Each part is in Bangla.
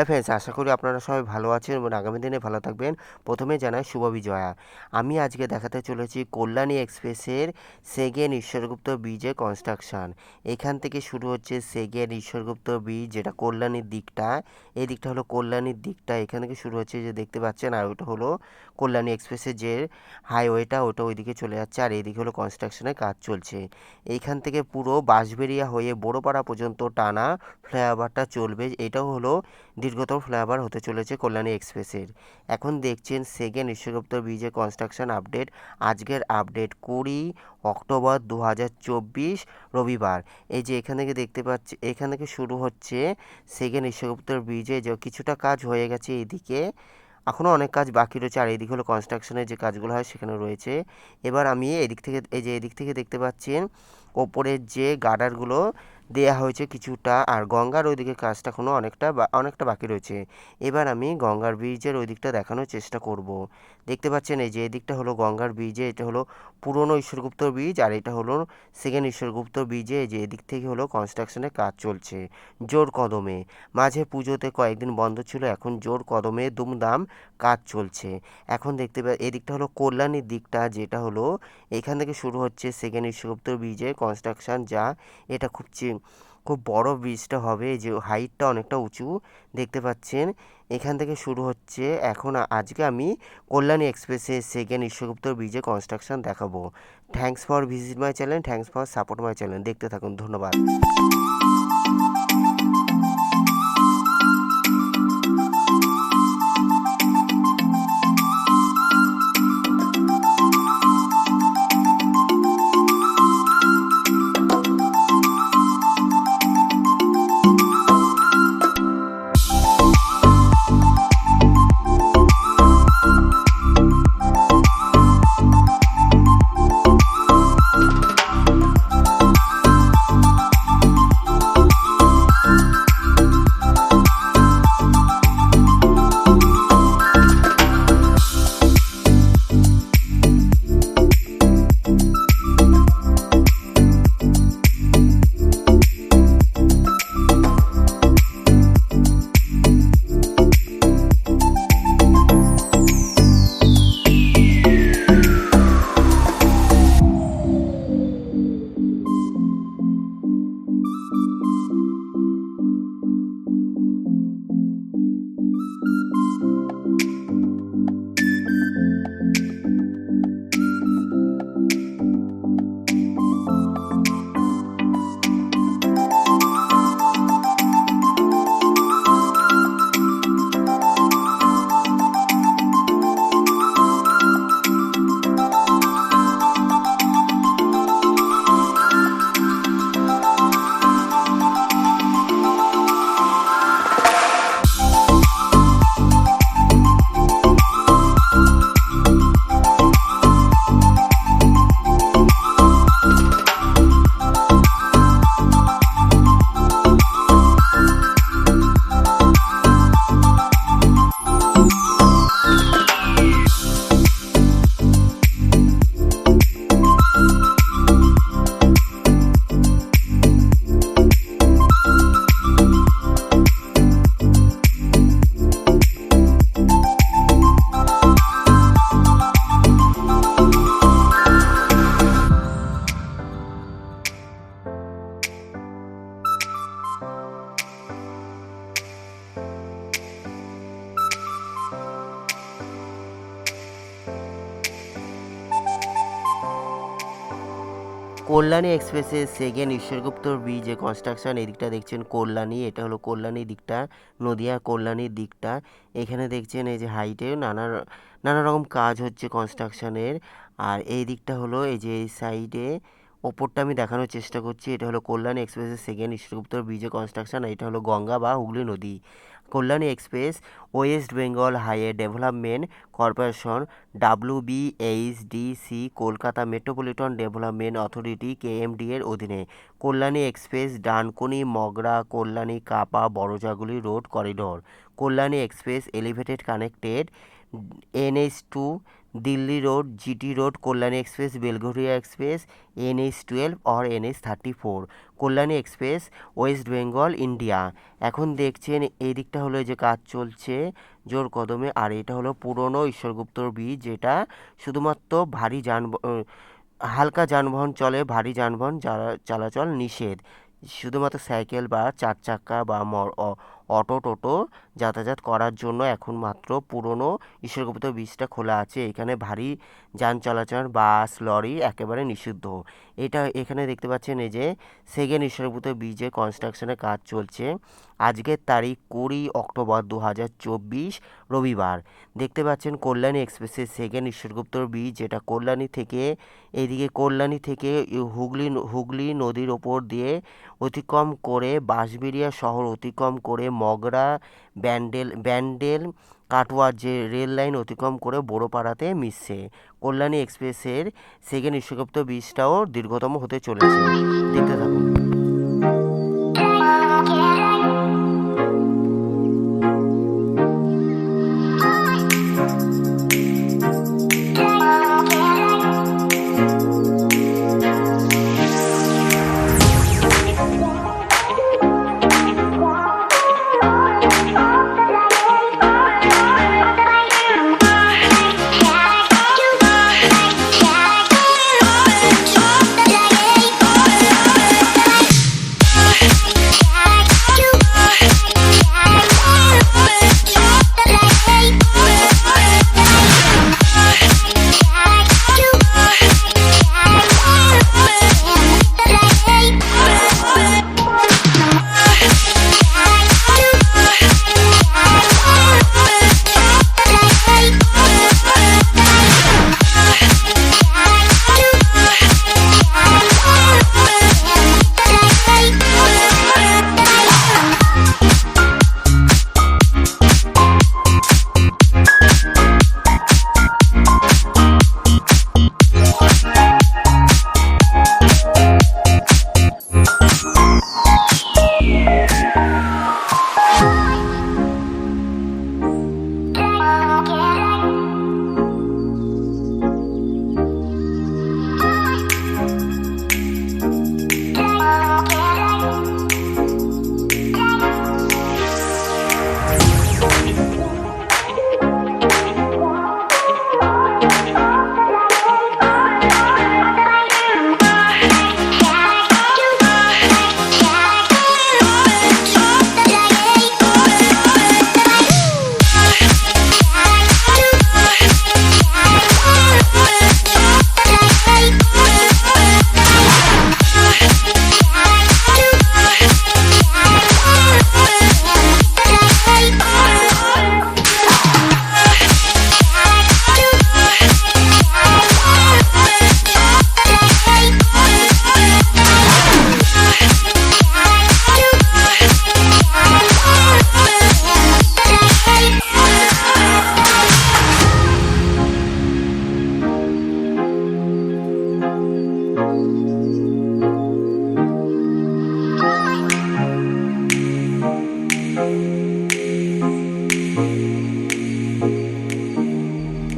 হ্যালো ফ্রেন্ডস, আশা করি আপনারা সবাই ভালো আছেন এবং আগামী দিনে ভালো থাকবেন। প্রথমে জানাই শুভ বিজয়া। আমি আজকে দেখাতে চলেছি কল্যাণী এক্সপ্রেসের সেকেন্ড ঈশ্বরগুপ্ত ব্রিজের কনস্ট্রাকশন। এখান থেকে শুরু হচ্ছে সেকেন্ড ঈশ্বরগুপ্ত ব্রিজ, যেটা কল্যাণীর দিকটা। এই দিকটা হলো কল্যাণীর দিকটা, এখান থেকে শুরু হচ্ছে যে দেখতে পাচ্ছেন। আর ওটা হলো কল্যাণী এক্সপ্রেসের যে হাইওয়েটা, ওটা ওইদিকে চলে যাচ্ছে। আর এইদিকে হলো কনস্ট্রাকশনের কাজ চলছে। এইখান থেকে পুরো বাঁশবেড়িয়া হয়ে বড়পাড়া পর্যন্ত টানা ফ্লাইওভারটা চলবে। এটাও হলো দীর্ঘতম ফ্লাইওভার হতে চলেছে কল্যাণী এক্সপ্রেসের। এখন দেখছেন সেকেন্ড ঈশ্বরগুপ্ত ব্রিজের কনস্ট্রাকশন আপডেট। আজকের আপডেট 20 অক্টোবর 2024 রবিবার। এই যে এখান থেকে দেখতে পাচ্ছি, এখান থেকে শুরু হচ্ছে সেকেন্ড ঈশ্বরগুপ্ত ব্রিজে। যে কিছুটা কাজ হয়ে গেছে এইদিকে, এখনও অনেক কাজ বাকি রয়েছে। আর এইদিকে হলো কনস্ট্রাকশনের যে কাজগুলো হয় সেখানে রয়েছে। এবার আমি এদিক থেকে, এই যে এদিক থেকে দেখতে পাচ্ছেন ওপরের যে গার্ডারগুলো দেয়া হয়েছে কিছুটা, আর গঙ্গার ওইদিকে কাজটা এখনও অনেকটা বাকি রয়েছে। এবার আমি গঙ্গার ব্রিজের ওই দিকটা দেখানোর চেষ্টা করব। দেখতে পাচ্ছেন এই যে এদিকটা হলো গঙ্গার ব্রিজে, এটা হলো পুরনো ঈশ্বরগুপ্ত ব্রিজ, আর এটা হলো সেকেন্ড ঈশ্বরগুপ্ত ব্রিজে। যে এদিক থেকে হলো কনস্ট্রাকশনের কাজ চলছে জোর কদমে। মাঝে পুজোতে কয়েকদিন বন্ধ ছিল, এখন জোর কদমে দুমদাম কাজ চলছে। এখন দেখতে এদিকটা হলো কল্যাণীর দিকটা, যেটা হলো এখান থেকে শুরু হচ্ছে সেকেন্ড ঈশ্বরগুপ্ত ব্রিজের কনস্ট্রাকশন। যা এটা খুব বড় ব্রিজটা হবে, যে হাইটটা অনেকটা উঁচু দেখতে পাচ্ছেন। এখান থেকে শুরু হচ্ছে। এখন আজকে আমি কল্যাণী এক্সপ্রেসের সেকেন্ড ঈশ্বরগুপ্ত ব্রিজের কনস্ট্রাকশন দেখাবো। Thanks for visit my channel, thanks for support my channel. দেখতে থাকুন, ধন্যবাদ। কল্যাণী এক্সপ্রেসের সেকেন্ড ঈশ্বরগুপ্ত ব্রিজে কনস্ট্রাকশন। এদিকটা দেখছেন কল্যাণী, এটা হলো কল্যাণী দিকটা, নদিয়া কল্যাণীর দিকটা। এখানে দেখছেন এই যে হাইটে নানা রকম কাজ হচ্ছে কনস্ট্রাকশনের। আর এই দিকটা হলো এই যে এই সাইডে ওপরটা আমি দেখানোর চেষ্টা করছি। এটা হলো কল্যাণী এক্সপ্রেসের সেকেন্ড ঈশ্বরগুপ্ত ব্রিজে কনস্ট্রাকশন। এটা হলো গঙ্গা বা হুগলি নদী। Kalyani express West Bengal highway development corporation WBHDC Kolkata metropolitan development authority KMD এর অধীনে Kalyani express Dankuni Mogra Kalyani Kapa Barajaguli road corridor. Kalyani express elevated connected NH2 Delhi road, GT road, Kalyani express, Belgharia express, NH12 और NH34, Kalyani express, West Bengal, India. এখন দেখছেন এই দিকটা হলো যে কাজ চলছে জোর কদমে, আর এটা হলো পুরনো ঈশ্বরগুপ্তর ব্রিজ, যেটা শুধুমাত্র ভারী হালকা যানবাহন চলে, ভারী যানবাহন চলাচল নিষেধ। শুধুমাত্র সাইকেল বা চার চাক্কা বা অটো টোটো যাতায়াত করার জন্য এখন মাত্র পুরনো ঈশ্বরগুপ্ত ব্রিজটা খোলা আছে। এখানে ভারী যান চলাচল, বাস, লরি একেবারে নিষিদ্ধ। এখানে দেখতে পাচ্ছেন এই যে সেকেন্ড ঈশ্বরগুপ্ত ব্রিজে কনস্ট্রাকশনের কাজ চলছে। আজকের তারিখ 20 অক্টোবর 2024, রবিবার। দেখতে পাচ্ছেন কল্যাণী এক্সপ্রেসের সেকেন্ড ঈশ্বরগুপ্তর ব্রিজ, যেটা কল্যাণী থেকে হুগলি নদীর ওপর দিয়ে অতিক্রম করে বাঁশবেড়িয়া শহর অতিক্রম করে মগরা, ব্যান্ডেল কাটোয়ার যে রেল লাইন অতিক্রম করে বড়পাড়াতে মিশছে। কল্যাণী এক্সপ্রেসের সেকেন্ড ঈশ্বরগুপ্ত ব্রিজটাও দীর্ঘতম হতে চলেছে। দেখতে থাকুন।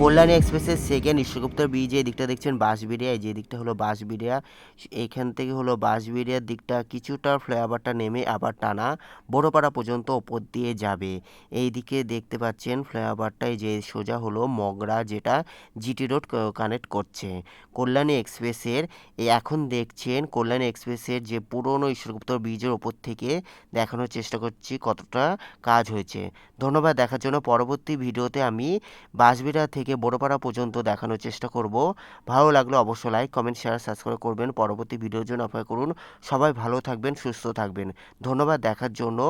কল্যাণী এক্সপ্রেসের সেকেন্ড ঈশ্বরগুপ্তর ব্রিজে এই দিকটা দেখছেন বাঁশবেড়িয়া, যে দিকটা হলো বাঁশবেড়িয়া। এখান থেকে হলো বাঁশবেড়িয়ার দিকটা কিছুটা ফ্লাইওভারটা নেমে আবার টানা বড়পাড়া পর্যন্ত ওপর দিয়ে যাবে। এই দিকে দেখতে পাচ্ছেন ফ্লাইওভারটাই যে সোজা হলো মগরা, যেটা জিটি রোড কানেক্ট করছে কল্যাণী এক্সপ্রেসের। এখন দেখছেন কল্যাণী এক্সপ্রেসের যে পুরনো ঈশ্বরগুপ্তর ব্রিজের ওপর থেকে দেখানোর চেষ্টা করছি কতটা কাজ হয়েছে। ধন্যবাদ দেখার জন্য। পরবর্তী ভিডিওতে আমি বাঁশবেড়িয়া থেকে বড়পাড়া পর্যন্ত দেখানোর চেষ্টা করব। ভালো লাগলে অবশ্যই লাইক, কমেন্ট, শেয়ার, সাবস্ক্রাইব করবেন। পরবর্তী ভিডিওর জন্য অপেক্ষা করুন। সবাই ভালো থাকবেন, সুস্থ থাকবেন। ধন্যবাদ দেখার জন্য।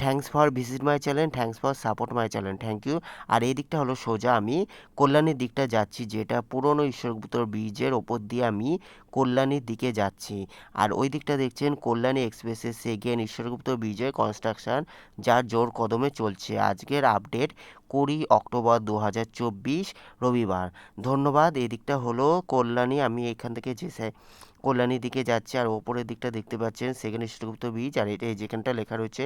Thanks for visit my channel, thanks for support my channel, thank you. আর এই দিকটা হলো সোজা আমি কল্যাণীর দিকটা যাচ্ছি, যেটা পুরনো ঈশ্বরগুপ্তর ব্রিজের ওপর দিয়ে আমি কল্যাণীর দিকে যাচ্ছি। আর ওই দিকটা দেখছেন কল্যাণী এক্সপ্রেসের সেকেন্ড ঈশ্বরগুপ্ত ব্রিজের কনস্ট্রাকশন, যার জোর কদমে চলছে। আজকের আপডেট 20 অক্টোবর 2024 রবিবার। ধন্যবাদ। এই দিকটা হলো কল্যাণী। আমি এখান থেকে কল্যাণীর দিকে যাচ্ছি, আর ওপরের দিকটা দেখতে পাচ্ছেন সেকেন্ড ঈশ্বরগুপ্ত ব্রিজ, আর এটা যেখানটা লেখা রয়েছে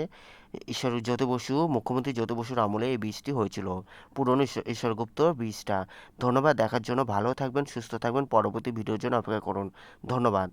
জ্যোতি বসু, মুখ্যমন্ত্রী জ্যোতি বসুর আমলে এই ব্রিজটি হয়েছিল, পুরনো ঈশ্বরগুপ্ত ব্রিজটা। ধন্যবাদ দেখার জন্য। ভালো থাকবেন, সুস্থ থাকবেন, পরবর্তী ভিডিওর জন্য অপেক্ষা করুন। ধন্যবাদ।